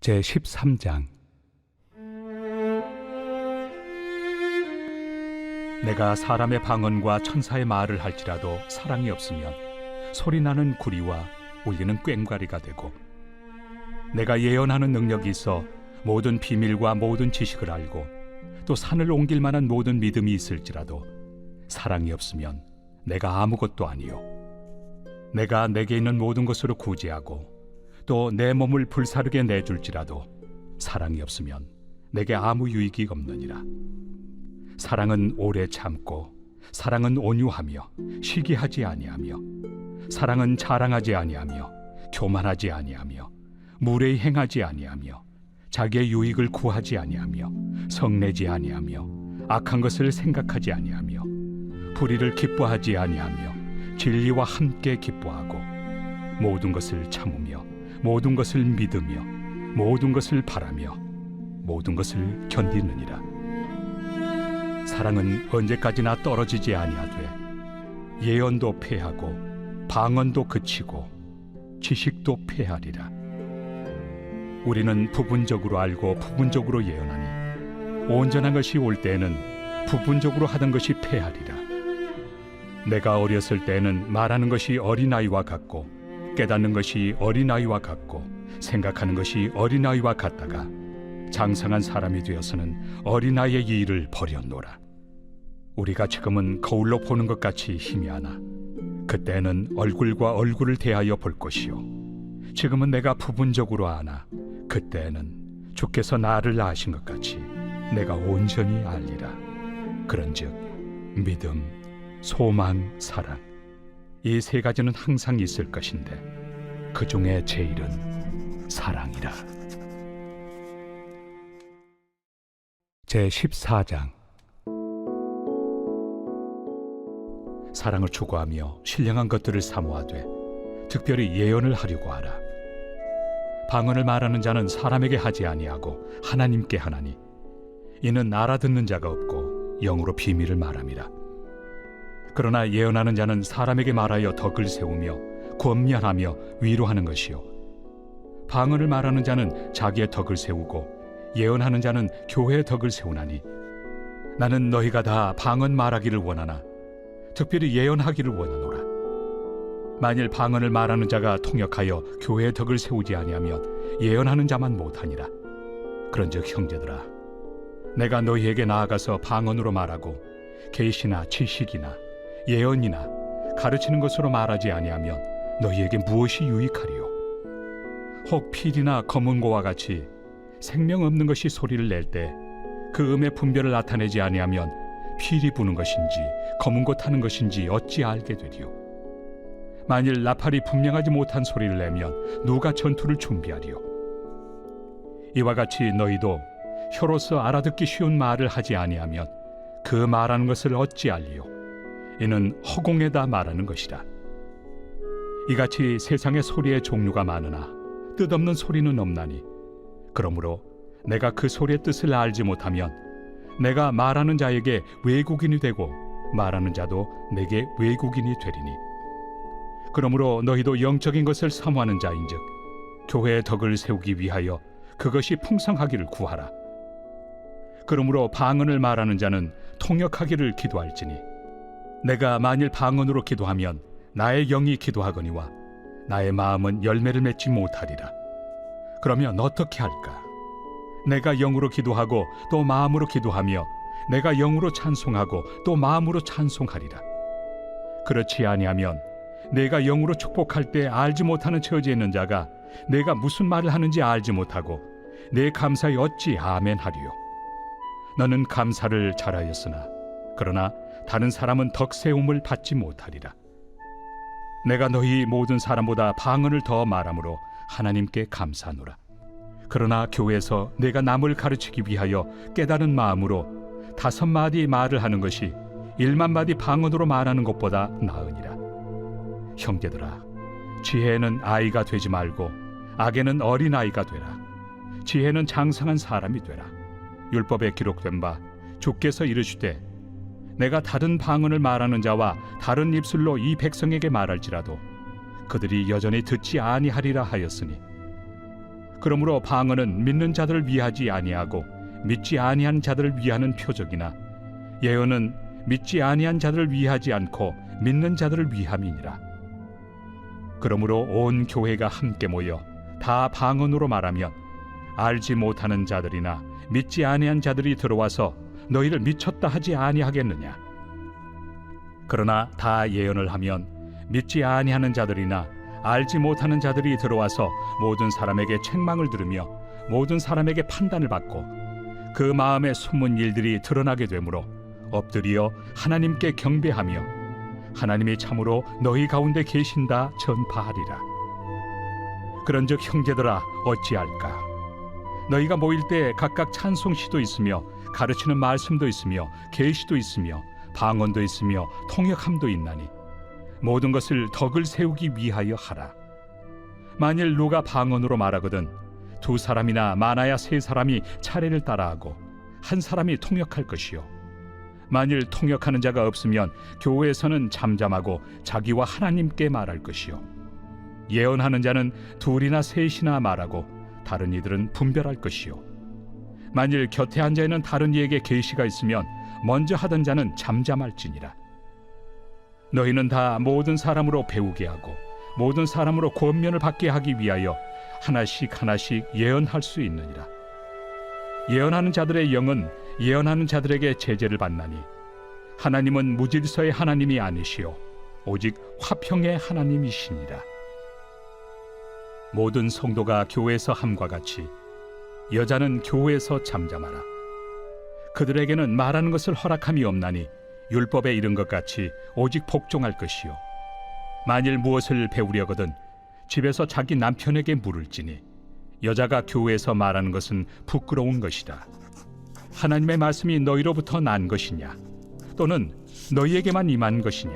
제13장. 내가 사람의 방언과 천사의 말을 할지라도 사랑이 없으면 소리나는 구리와 울리는 꽹과리가 되고, 내가 예언하는 능력이 있어 모든 비밀과 모든 지식을 알고 또 산을 옮길 만한 모든 믿음이 있을지라도 사랑이 없으면 내가 아무것도 아니요, 내가 내게 있는 모든 것으로 구제하고 또 내 몸을 불사르게 내줄지라도 사랑이 없으면 내게 아무 유익이 없느니라. 사랑은 오래 참고, 사랑은 온유하며 시기하지 아니하며, 사랑은 자랑하지 아니하며 교만하지 아니하며 무례히 행하지 아니하며 자기의 유익을 구하지 아니하며 성내지 아니하며 악한 것을 생각하지 아니하며 불의를 기뻐하지 아니하며 진리와 함께 기뻐하고 모든 것을 참으며 모든 것을 믿으며 모든 것을 바라며 모든 것을 견디느니라. 사랑은 언제까지나 떨어지지 아니하되 예언도 패하고 방언도 그치고 지식도 패하리라. 우리는 부분적으로 알고 부분적으로 예언하니 온전한 것이 올 때에는 부분적으로 하던 것이 패하리라. 내가 어렸을 때에는 말하는 것이 어린아이와 같고 깨닫는 것이 어린아이와 같고 생각하는 것이 어린아이와 같다가 장성한 사람이 되어서는 어린아이의 일을 버렸노라. 우리가 지금은 거울로 보는 것 같이 희미하나 그때는 얼굴과 얼굴을 대하여 볼 것이요, 지금은 내가 부분적으로 아나 그때는 주께서 나를 아신 것 같이 내가 온전히 알리라. 그런즉 믿음, 소망, 사랑, 이 세 가지는 항상 있을 것인데 그 중에 제일은 사랑이라. 제14장. 사랑을 추구하며 신령한 것들을 사모하되 특별히 예언을 하려고 하라. 방언을 말하는 자는 사람에게 하지 아니하고 하나님께 하나니, 이는 알아듣는 자가 없고 영으로 비밀을 말함이라. 그러나 예언하는 자는 사람에게 말하여 덕을 세우며 권면하며 위로하는 것이요, 방언을 말하는 자는 자기의 덕을 세우고 예언하는 자는 교회의 덕을 세우나니, 나는 너희가 다 방언 말하기를 원하나 특별히 예언하기를 원하노라. 만일 방언을 말하는 자가 통역하여 교회의 덕을 세우지 아니하면 예언하는 자만 못하니라. 그런즉 형제들아, 내가 너희에게 나아가서 방언으로 말하고 계시나 지식이나 예언이나 가르치는 것으로 말하지 아니하면 너희에게 무엇이 유익하리요? 혹 필이나 검은고와 같이 생명 없는 것이 소리를 낼 때 그 음의 분별을 나타내지 아니하면 필이 부는 것인지 검은고 타는 것인지 어찌 알게 되리요? 만일 나팔이 분명하지 못한 소리를 내면 누가 전투를 준비하리요? 이와 같이 너희도 혀로서 알아듣기 쉬운 말을 하지 아니하면 그 말하는 것을 어찌 알리요? 이는 허공에다 말하는 것이라. 이같이 세상의 소리의 종류가 많으나 뜻없는 소리는 없나니, 그러므로 내가 그 소리의 뜻을 알지 못하면 내가 말하는 자에게 외국인이 되고 말하는 자도 내게 외국인이 되리니, 그러므로 너희도 영적인 것을 사모하는 자인즉 교회의 덕을 세우기 위하여 그것이 풍성하기를 구하라. 그러므로 방언을 말하는 자는 통역하기를 기도할지니, 내가 만일 방언으로 기도하면 나의 영이 기도하거니와 나의 마음은 열매를 맺지 못하리라. 그러면 어떻게 할까? 내가 영으로 기도하고 또 마음으로 기도하며 내가 영으로 찬송하고 또 마음으로 찬송하리라. 그렇지 아니하면 내가 영으로 축복할 때 알지 못하는 처지에 있는 자가 내가 무슨 말을 하는지 알지 못하고 내 감사에 어찌 아멘 하리요? 너는 감사를 잘하였으나 그러나 다른 사람은 덕세움을 받지 못하리라. 내가 너희 모든 사람보다 방언을 더 말함으로 하나님께 감사하노라. 그러나 교회에서 내가 남을 가르치기 위하여 깨달은 마음으로 5마디 말을 하는 것이 1만마디 방언으로 말하는 것보다 나으니라. 형제들아, 지혜에는 아이가 되지 말고 악에는 어린아이가 되라. 지혜는 장성한 사람이 되라. 율법에 기록된 바 주께서 이르시되, 내가 다른 방언을 말하는 자와 다른 입술로 이 백성에게 말할지라도 그들이 여전히 듣지 아니하리라 하였으니, 그러므로 방언은 믿는 자들을 위하지 아니하고 믿지 아니한 자들을 위하는 표적이나 예언은 믿지 아니한 자들을 위하지 않고 믿는 자들을 위함이니라. 그러므로 온 교회가 함께 모여 다 방언으로 말하면 알지 못하는 자들이나 믿지 아니한 자들이 들어와서 너희를 미쳤다 하지 아니하겠느냐. 그러나 다 예언을 하면 믿지 아니하는 자들이나 알지 못하는 자들이 들어와서 모든 사람에게 책망을 들으며 모든 사람에게 판단을 받고 그 마음에 숨은 일들이 드러나게 되므로 엎드려 하나님께 경배하며 하나님이 참으로 너희 가운데 계신다 전파하리라. 그런즉 형제들아 어찌할까? 너희가 모일 때 각각 찬송시도 있으며 가르치는 말씀도 있으며 계시도 있으며 방언도 있으며 통역함도 있나니 모든 것을 덕을 세우기 위하여 하라. 만일 누가 방언으로 말하거든 두 사람이나 많아야 세 사람이 차례를 따라하고 한 사람이 통역할 것이요 만일 통역하는 자가 없으면 교회에서는 잠잠하고 자기와 하나님께 말할 것이요 예언하는 자는 둘이나 셋이나 말하고 다른 이들은 분별할 것이요 만일 곁에 앉아 있는 다른 이에게 계시가 있으면 먼저 하던 자는 잠잠할지니라. 너희는 다 모든 사람으로 배우게 하고 모든 사람으로 권면을 받게 하기 위하여 하나씩 하나씩 예언할 수 있느니라. 예언하는 자들의 영은 예언하는 자들에게 제재를 받나니 하나님은 무질서의 하나님이 아니시오 오직 화평의 하나님이시니라. 모든 성도가 교회에서 함과 같이 여자는 교회에서 잠잠하라. 그들에게는 말하는 것을 허락함이 없나니 율법에 이른 것 같이 오직 복종할 것이요 만일 무엇을 배우려거든 집에서 자기 남편에게 물을지니 여자가 교회에서 말하는 것은 부끄러운 것이다. 하나님의 말씀이 너희로부터 난 것이냐 또는 너희에게만 임한 것이냐.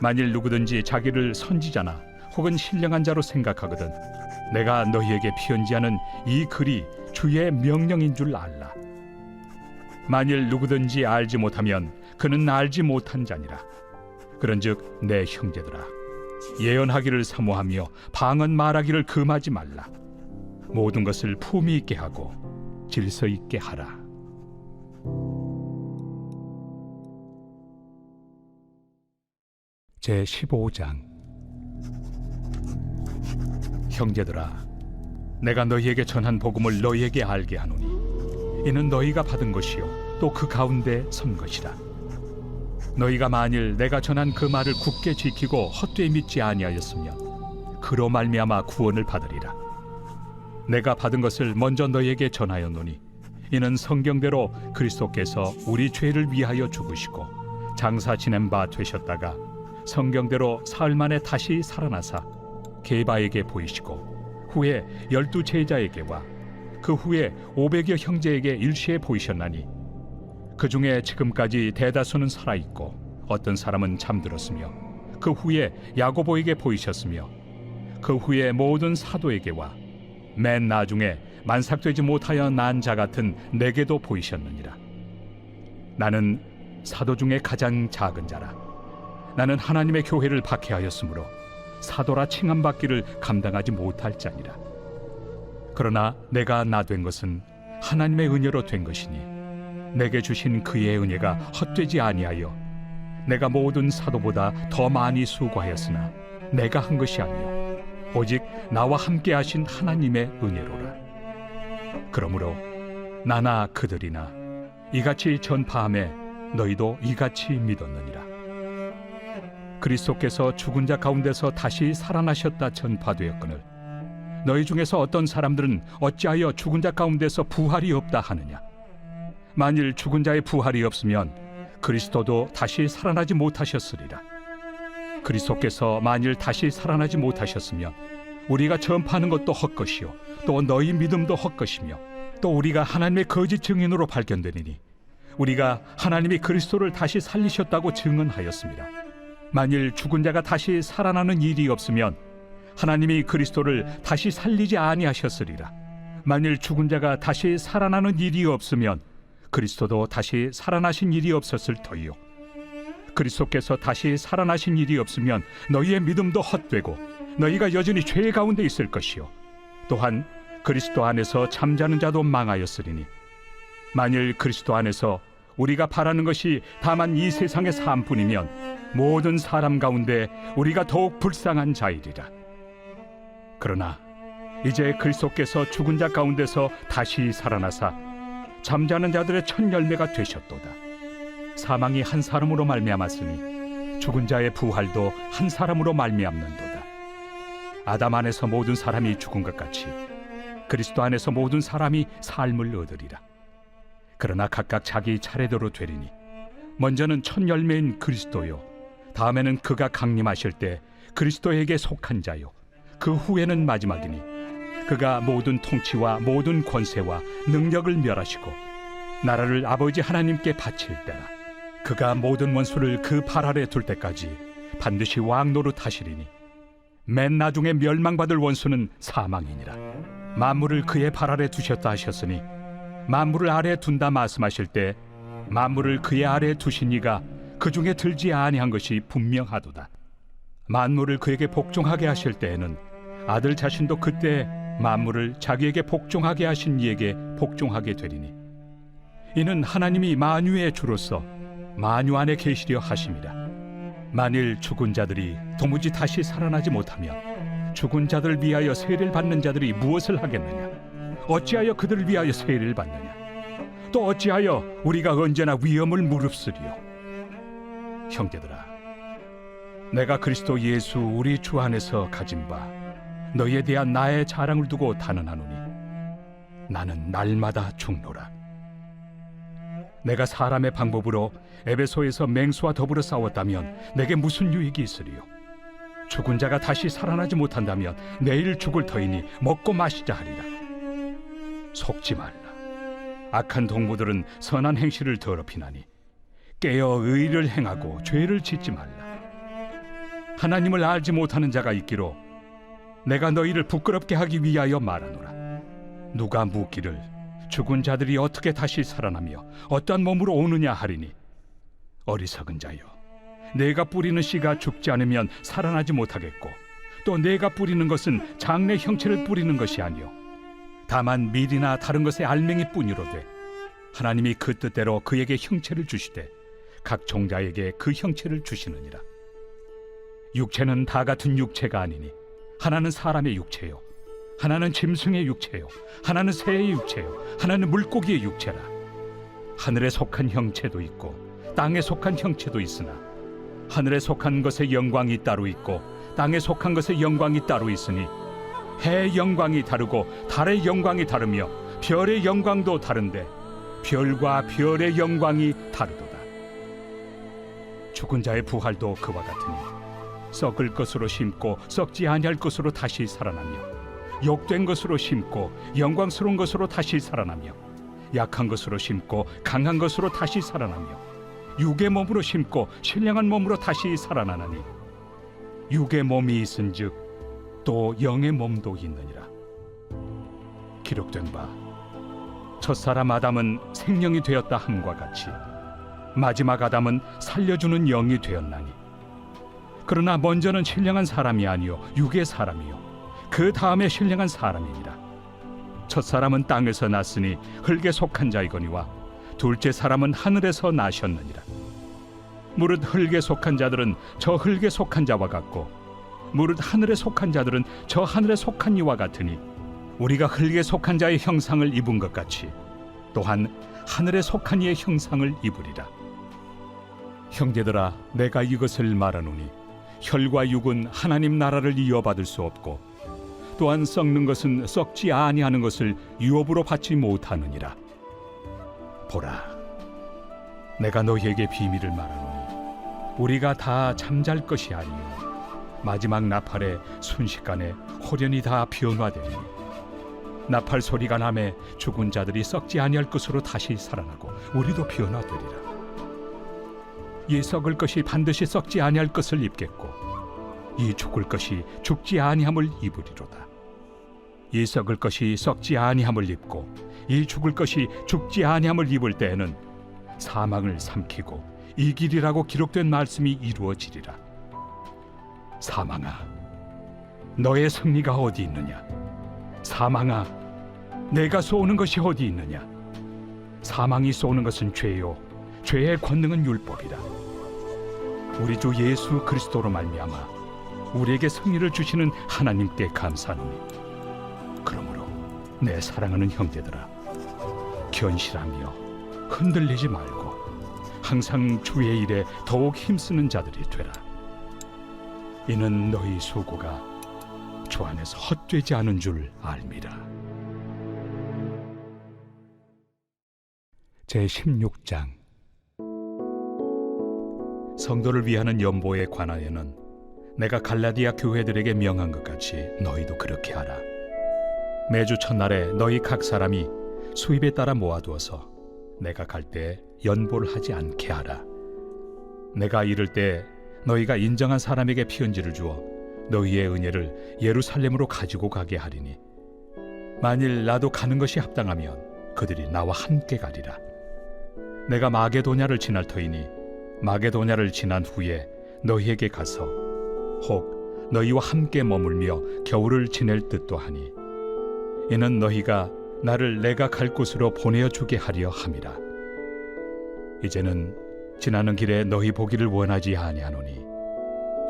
만일 누구든지 자기를 선지자나 혹은 신령한 자로 생각하거든 내가 너희에게 편지하는 이 글이 주의 명령인 줄 알라. 만일 누구든지 알지 못하면 그는 알지 못한 자니라. 그런즉 내 형제들아 예언하기를 사모하며 방언 말하기를 금하지 말라. 모든 것을 품위 있게 하고 질서 있게 하라. 제15장. 형제들아 내가 너희에게 전한 복음을 너희에게 알게 하노니 이는 너희가 받은 것이요 또 그 가운데 선 것이라. 너희가 만일 내가 전한 그 말을 굳게 지키고 헛되이 믿지 아니하였으면 그로 말미암아 구원을 받으리라. 내가 받은 것을 먼저 너희에게 전하였노니 이는 성경대로 그리스도께서 우리 죄를 위하여 죽으시고 장사 지낸 바 되셨다가 성경대로 사흘 만에 다시 살아나사 게바에게 보이시고 후에 12 제자에게와 그 후에 500여 형제에게 일시에 보이셨나니 그 중에 지금까지 대다수는 살아있고 어떤 사람은 잠들었으며 그 후에 야고보에게 보이셨으며 그 후에 모든 사도에게와 맨 나중에 만삭되지 못하여 난 자 같은 내게도 보이셨느니라. 나는 사도 중에 가장 작은 자라. 나는 하나님의 교회를 박해하였으므로 사도라 칭함받기를 감당하지 못할 자니라. 그러나 내가 나 된 것은 하나님의 은혜로 된 것이니 내게 주신 그의 은혜가 헛되지 아니하여 내가 모든 사도보다 더 많이 수고하였으나 내가 한 것이 아니요 오직 나와 함께 하신 하나님의 은혜로라. 그러므로 나나 그들이나 이같이 전파하매 너희도 이같이 믿었느니라. 그리스도께서 죽은 자 가운데서 다시 살아나셨다 전파되었거늘 너희 중에서 어떤 사람들은 어찌하여 죽은 자 가운데서 부활이 없다 하느냐. 만일 죽은 자의 부활이 없으면 그리스도도 다시 살아나지 못하셨으리라. 그리스도께서 만일 다시 살아나지 못하셨으면 우리가 전파하는 것도 헛것이요 또 너희 믿음도 헛것이며 또 우리가 하나님의 거짓 증인으로 발견되리니 우리가 하나님이 그리스도를 다시 살리셨다고 증언하였습니다. 만일 죽은 자가 다시 살아나는 일이 없으면 하나님이 그리스도를 다시 살리지 아니하셨으리라. 만일 죽은 자가 다시 살아나는 일이 없으면 그리스도도 다시 살아나신 일이 없었을 터이요 그리스도께서 다시 살아나신 일이 없으면 너희의 믿음도 헛되고 너희가 여전히 죄 가운데 있을 것이요 또한 그리스도 안에서 잠자는 자도 망하였으리니 만일 그리스도 안에서 우리가 바라는 것이 다만 이 세상의 삶뿐이면 모든 사람 가운데 우리가 더욱 불쌍한 자이리라. 그러나 이제 그리스도께서 죽은 자 가운데서 다시 살아나사 잠자는 자들의 첫 열매가 되셨도다. 사망이 한 사람으로 말미암았으니 죽은 자의 부활도 한 사람으로 말미암는도다. 아담 안에서 모든 사람이 죽은 것 같이 그리스도 안에서 모든 사람이 삶을 얻으리라. 그러나 각각 자기 차례대로 되리니 먼저는 첫 열매인 그리스도요, 다음에는 그가 강림하실 때 그리스도에게 속한 자요, 그 후에는 마지막이니 그가 모든 통치와 모든 권세와 능력을 멸하시고 나라를 아버지 하나님께 바칠 때라. 그가 모든 원수를 그 발 아래 둘 때까지 반드시 왕 노릇하시리니 맨 나중에 멸망받을 원수는 사망이니라. 만물을 그의 발 아래 두셨다 하셨으니 만물을 아래 둔다 말씀하실 때 만물을 그의 아래 두신 이가 그 중에 들지 아니한 것이 분명하도다. 만물을 그에게 복종하게 하실 때에는 아들 자신도 그때 만물을 자기에게 복종하게 하신 이에게 복종하게 되리니 이는 하나님이 만유의 주로서 만유 안에 계시려 하심이라. 만일 죽은 자들이 도무지 다시 살아나지 못하면 죽은 자들을 위하여 세례를 받는 자들이 무엇을 하겠느냐? 어찌하여 그들을 위하여 세례를 받느냐? 또 어찌하여 우리가 언제나 위험을 무릅쓰리요? 형제들아, 내가 그리스도 예수 우리 주 안에서 가진 바 너희에 대한 나의 자랑을 두고 단언하노니 나는 날마다 죽노라. 내가 사람의 방법으로 에베소에서 맹수와 더불어 싸웠다면 내게 무슨 유익이 있으리요? 죽은 자가 다시 살아나지 못한다면 내일 죽을 터이니 먹고 마시자 하리라. 속지 말라. 악한 동무들은 선한 행실을 더럽히나니 깨어 의를 행하고 죄를 짓지 말라. 하나님을 알지 못하는 자가 있기로 내가 너희를 부끄럽게 하기 위하여 말하노라. 누가 묻기를 죽은 자들이 어떻게 다시 살아나며 어떠한 몸으로 오느냐 하리니 어리석은 자여, 내가 뿌리는 씨가 죽지 않으면 살아나지 못하겠고 또 내가 뿌리는 것은 장래 형체를 뿌리는 것이 아니요 다만 밀이나 다른 것의 알맹이 뿐이로되 하나님이 그 뜻대로 그에게 형체를 주시되 각 종자에게 그 형체를 주시느니라. 육체는 다 같은 육체가 아니니 하나는 사람의 육체요, 하나는 짐승의 육체요, 하나는 새의 육체요, 하나는 물고기의 육체라. 하늘에 속한 형체도 있고 땅에 속한 형체도 있으나 하늘에 속한 것의 영광이 따로 있고 땅에 속한 것의 영광이 따로 있으니 해의 영광이 다르고 달의 영광이 다르며 별의 영광도 다른데 별과 별의 영광이 다르도다. 죽은 자의 부활도 그와 같으니 썩을 것으로 심고 썩지 아니할 것으로 다시 살아나며 욕된 것으로 심고 영광스러운 것으로 다시 살아나며 약한 것으로 심고 강한 것으로 다시 살아나며 육의 몸으로 심고 신령한 몸으로 다시 살아나나니 육의 몸이 있은즉 또 영의 몸도 있느니라. 기록된 바 첫사람 아담은 생명이 되었다 함과 같이 마지막 아담은 살려주는 영이 되었나니 그러나 먼저는 신령한 사람이 아니요 육의 사람이요 그 다음에 신령한 사람이니라. 첫사람은 땅에서 났으니 흙에 속한 자이거니와 둘째 사람은 하늘에서 나셨느니라. 무릇 흙에 속한 자들은 저 흙에 속한 자와 같고 무릇 하늘에 속한 자들은 저 하늘에 속한 이와 같으니 우리가 흙에 속한 자의 형상을 입은 것 같이 또한 하늘에 속한 이의 형상을 입으리라. 형제들아, 내가 이것을 말하노니 혈과 육은 하나님 나라를 이어받을 수 없고 또한 썩는 것은 썩지 아니하는 것을 유업으로 받지 못하느니라. 보라, 내가 너희에게 비밀을 말하노니 우리가 다 잠잘 것이 아니요 마지막 나팔에 순식간에 홀연히 다 변화되리니 나팔 소리가 나매 죽은 자들이 썩지 아니할 것으로 다시 살아나고 우리도 변화되리라. 이 썩을 것이 반드시 썩지 아니할 것을 입겠고 이 죽을 것이 죽지 아니함을 입으리로다. 이 썩을 것이 썩지 아니함을 입고 이 죽을 것이 죽지 아니함을 입을 때에는 사망을 삼키고 이기리라고 기록된 말씀이 이루어지리라. 사망아, 너의 승리가 어디 있느냐? 사망아, 내가 쏘는 것이 어디 있느냐? 사망이 쏘는 것은 죄요, 죄의 권능은 율법이라. 우리 주 예수 그리스도로 말미암아 우리에게 승리를 주시는 하나님께 감사하노니, 그러므로 내 사랑하는 형제들아, 견실하며 흔들리지 말고 항상 주의 일에 더욱 힘쓰는 자들이 되라. 이는 너희 수고가 주 안에서 헛되지 않은 줄 알미라. 제16장. 성도를 위하는 연보에 관하여는 내가 갈라디아 교회들에게 명한 것 같이 너희도 그렇게 하라. 매주 첫날에 너희 각 사람이 수입에 따라 모아두어서 내가 갈 때 연보를 하지 않게 하라. 내가 이를 때 너희가 인정한 사람에게 편지를 주어 너희의 은혜를 예루살렘으로 가지고 가게 하리니, 만일 나도 가는 것이 합당하면 그들이 나와 함께 가리라. 내가 마게도냐를 지날 터이니 마게도냐를 지난 후에 너희에게 가서 혹 너희와 함께 머물며 겨울을 지낼 뜻도 하니, 이는 너희가 나를 내가 갈 곳으로 보내어 주게 하려 함이라. 이제는 지나는 길에 너희 보기를 원하지 아니하노니,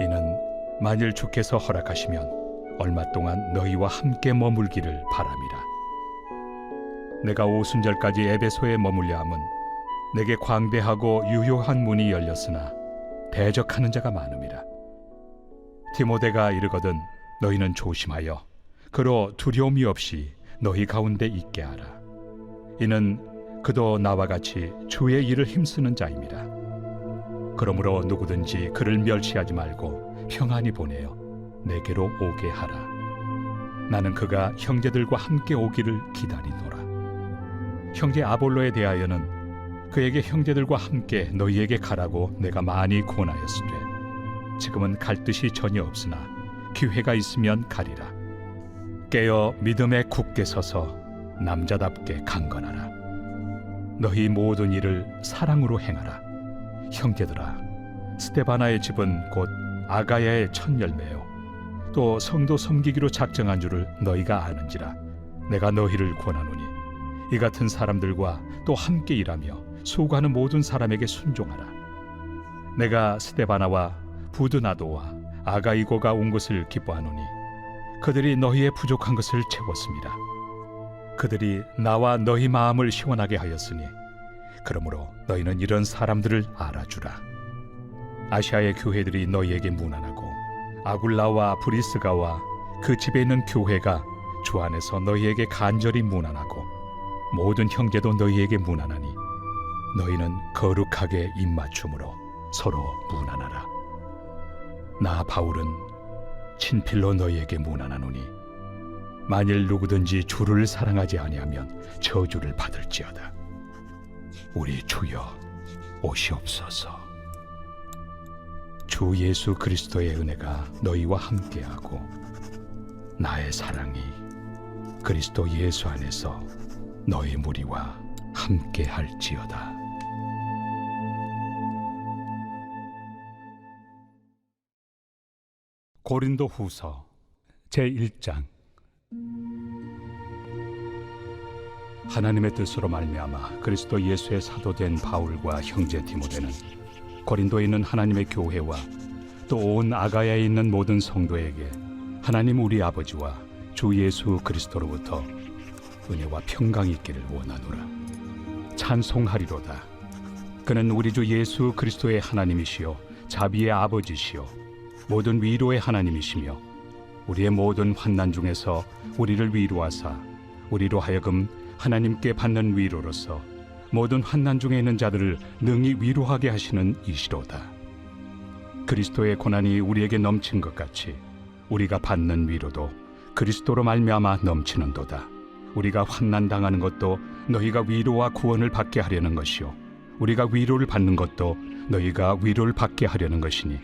이는 만일 주께서 허락하시면 얼마 동안 너희와 함께 머물기를 바람이라. 내가 오순절까지 에베소에 머물려 함은 내게 광대하고 유효한 문이 열렸으나 대적하는 자가 많음이라. 디모데가 이르거든 너희는 조심하여 그로 두려움이 없이 너희 가운데 있게 하라. 이는 그도 나와 같이 주의 일을 힘쓰는 자임이라. 그러므로 누구든지 그를 멸시하지 말고 평안히 보내어 내게로 오게 하라. 나는 그가 형제들과 함께 오기를 기다리노라. 형제 아볼로에 대하여는 그에게 형제들과 함께 너희에게 가라고 내가 많이 권하였으되, 지금은 갈 뜻이 전혀 없으나 기회가 있으면 가리라. 깨어 믿음에 굳게 서서 남자답게 강건하라. 너희 모든 일을 사랑으로 행하라. 형제들아, 스데바나의 집은 곧 아가야의 첫 열매요 또 성도 섬기기로 작정한 줄을 너희가 아는지라. 내가 너희를 권하노니 이 같은 사람들과 또 함께 일하며 수고하는 모든 사람에게 순종하라. 내가 스데바나와 부드나도와 아가이고가 온 것을 기뻐하노니 그들이 너희의 부족한 것을 채웠습니다. 그들이 나와 너희 마음을 시원하게 하였으니, 그러므로 너희는 이런 사람들을 알아주라. 아시아의 교회들이 너희에게 문안하고 아굴라와 브리스가와 그 집에 있는 교회가 주 안에서 너희에게 간절히 문안하고 모든 형제도 너희에게 문안하니, 너희는 거룩하게 입맞춤으로 서로 문안하라. 나 바울은 친필로 너희에게 문안하노니, 만일 누구든지 주를 사랑하지 아니하면 저주를 받을지어다. 우리 주여 오시옵소서. 주 예수 그리스도의 은혜가 너희와 함께하고 나의 사랑이 그리스도 예수 안에서 너희 무리와 함께할지어다. 고린도 후서 제1장. 하나님의 뜻으로 말미암아 그리스도 예수의 사도된 바울과 형제 디모데는 고린도에 있는 하나님의 교회와 또 온 아가야에 있는 모든 성도에게 하나님 우리 아버지와 주 예수 그리스도로부터 은혜와 평강이 있기를 원하노라. 찬송하리로다. 그는 우리 주 예수 그리스도의 하나님이시요 자비의 아버지시요 모든 위로의 하나님이시며, 우리의 모든 환난 중에서 우리를 위로하사 우리로 하여금 하나님께 받는 위로로서 모든 환난 중에 있는 자들을 능히 위로하게 하시는 이시로다. 그리스도의 고난이 우리에게 넘친 것 같이 우리가 받는 위로도 그리스도로 말미암아 넘치는도다. 우리가 환난 당하는 것도 너희가 위로와 구원을 받게 하려는 것이요, 우리가 위로를 받는 것도 너희가 위로를 받게 하려는 것이니,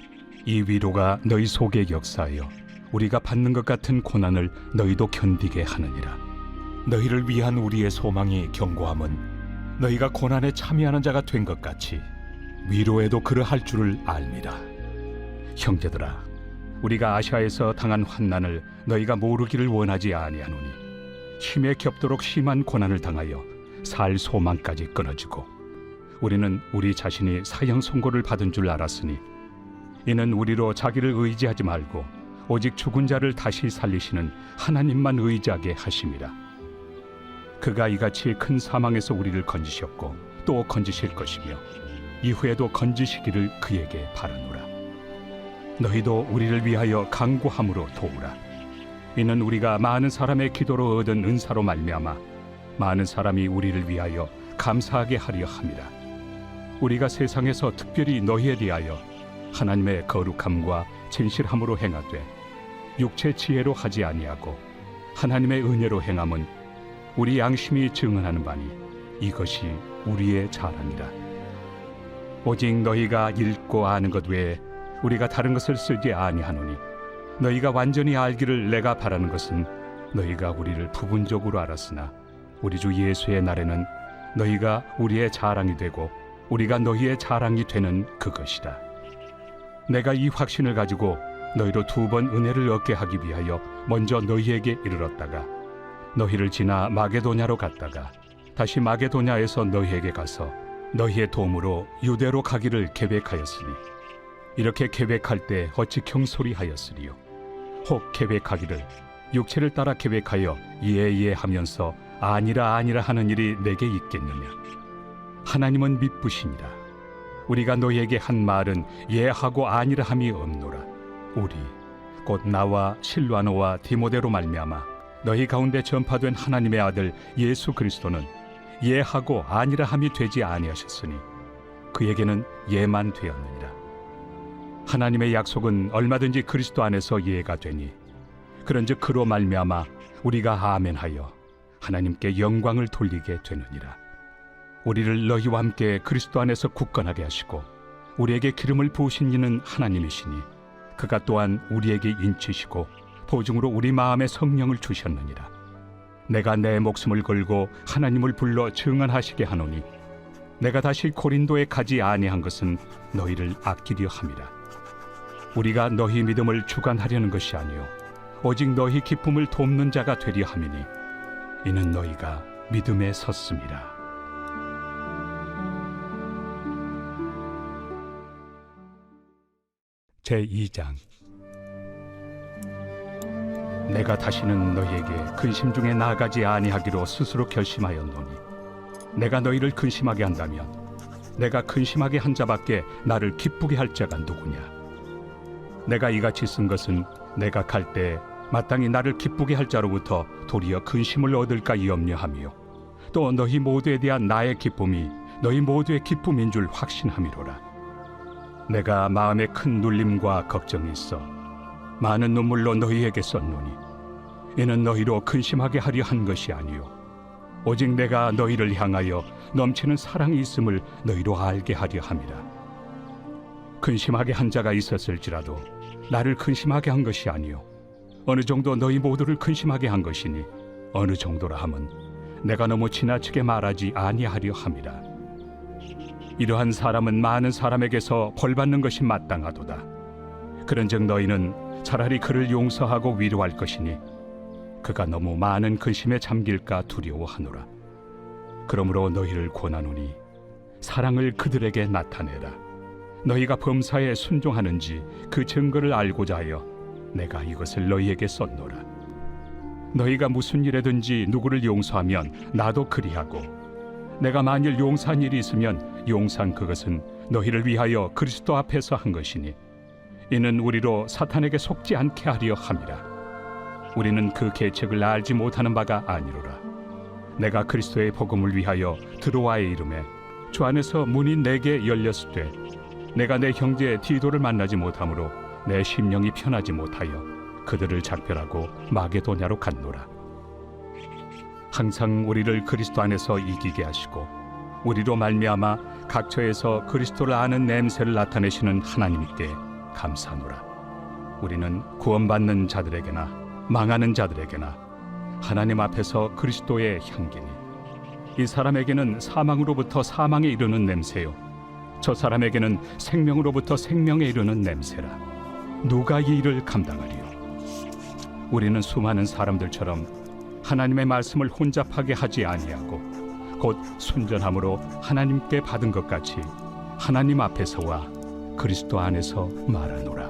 이 위로가 너희 속에 역사하여 우리가 받는 것 같은 고난을 너희도 견디게 하느니라. 너희를 위한 우리의 소망이 견고함은 너희가 고난에 참여하는 자가 된 것 같이 위로에도 그러할 줄을 알미라. 형제들아, 우리가 아시아에서 당한 환난을 너희가 모르기를 원하지 아니하노니, 침에 겹도록 심한 고난을 당하여 살 소망까지 끊어지고 우리는 우리 자신이 사형 선고를 받은 줄 알았으니 이는 우리로 자기를 의지하지 말고 오직 죽은 자를 다시 살리시는 하나님만 의지하게 하심이라. 그가 이같이 큰 사망에서 우리를 건지셨고 또 건지실 것이며 이후에도 건지시기를 그에게 바라노라. 너희도 우리를 위하여 간구함으로 도우라. 이는 우리가 많은 사람의 기도로 얻은 은사로 말미암아 많은 사람이 우리를 위하여 감사하게 하려 함이라. 우리가 세상에서 특별히 너희에 대하여 하나님의 거룩함과 진실함으로 행하되 육체 지혜로 하지 아니하고 하나님의 은혜로 행함은 우리 양심이 증언하는 바니 이것이 우리의 자랑이라. 오직 너희가 읽고 아는 것 외에 우리가 다른 것을 쓰지 아니하노니 너희가 완전히 알기를 내가 바라는 것은 너희가 우리를 부분적으로 알았으나 우리 주 예수의 날에는 너희가 우리의 자랑이 되고 우리가 너희의 자랑이 되는 그것이다. 내가 이 확신을 가지고 너희로 2번 은혜를 얻게 하기 위하여 먼저 너희에게 이르렀다가 너희를 지나 마게도냐로 갔다가 다시 마게도냐에서 너희에게 가서 너희의 도움으로 유대로 가기를 계획하였으니 이렇게 계획할 때 어찌 경솔이하였으리요. 혹 계획하기를 육체를 따라 계획하여 예 하면서 아니라 하는 일이 내게 있겠느냐. 하나님은 미쁘시니라. 우리가 너희에게 한 말은 예하고 아니라 함이 없노라. 우리 곧 나와 실와노와 디모데로 말미암아 너희 가운데 전파된 하나님의 아들 예수 그리스도는 예하고 아니라 함이 되지 아니하셨으니 그에게는 예만 되었느니라. 하나님의 약속은 얼마든지 그리스도 안에서 예가 되니 그런즉 그로 말미암아 우리가 아멘하여 하나님께 영광을 돌리게 되느니라. 우리를 너희와 함께 그리스도 안에서 굳건하게 하시고 우리에게 기름을 부으신 이는 하나님이시니 그가 또한 우리에게 인치시고 보증으로 우리 마음에 성령을 주셨느니라. 내가 내 목숨을 걸고 하나님을 불러 증언하시게 하노니 내가 다시 고린도에 가지 아니한 것은 너희를 아끼려 함이라. 우리가 너희 믿음을 주관하려는 것이 아니요 오직 너희 기쁨을 돕는 자가 되려 함이니 이는 너희가 믿음에 섰음이라. 제2장. 내가 다시는 너희에게 근심 중에 나아가지 아니하기로 스스로 결심하였노니 내가 너희를 근심하게 한다면 내가 근심하게 한 자밖에 나를 기쁘게 할 자가 누구냐. 내가 이같이 쓴 것은 내가 갈 때 마땅히 나를 기쁘게 할 자로부터 도리어 근심을 얻을까 염려하며 또 너희 모두에 대한 나의 기쁨이 너희 모두의 기쁨인 줄 확신함이로라. 내가 마음에 큰 눌림과 걱정이 있어 많은 눈물로 너희에게 썼노니 이는 너희로 근심하게 하려 한 것이 아니요 오직 내가 너희를 향하여 넘치는 사랑이 있음을 너희로 알게 하려 함이라. 근심하게 한 자가 있었을지라도 나를 근심하게 한 것이 아니요 어느 정도 너희 모두를 근심하게 한 것이니 어느 정도라 함은 내가 너무 지나치게 말하지 아니하려 함이라. 이러한 사람은 많은 사람에게서 벌받는 것이 마땅하도다. 그런즉 너희는 차라리 그를 용서하고 위로할 것이니 그가 너무 많은 근심에 잠길까 두려워하노라. 그러므로 너희를 권하노니 사랑을 그들에게 나타내라. 너희가 범사에 순종하는지 그 증거를 알고자 하여 내가 이것을 너희에게 썼노라. 너희가 무슨 일에든지 누구를 용서하면 나도 그리하고 내가 만일 용서한 일이 있으면 용서한 그것은 너희를 위하여 그리스도 앞에서 한 것이니 이는 우리로 사탄에게 속지 않게 하려 함이라. 우리는 그 계책을 알지 못하는 바가 아니로라. 내가 그리스도의 복음을 위하여 드로아에 이름에 주 안에서 문이 내게 열렸을 때 내가 내 형제 디도를 만나지 못하므로 내 심령이 편하지 못하여 그들을 작별하고 마게도냐로 갔노라. 항상 우리를 그리스도 안에서 이기게 하시고 우리로 말미암아 각처에서 그리스도를 아는 냄새를 나타내시는 하나님께 감사하노라. 우리는 구원받는 자들에게나 망하는 자들에게나 하나님 앞에서 그리스도의 향기니 이 사람에게는 사망으로부터 사망에 이르는 냄새요 저 사람에게는 생명으로부터 생명에 이르는 냄새라. 누가 이 일을 감당하리요? 우리는 수많은 사람들처럼 하나님의 말씀을 혼잡하게 하지 아니하고 곧 순전함으로 하나님께 받은 것 같이 하나님 앞에서와 그리스도 안에서 말하노라.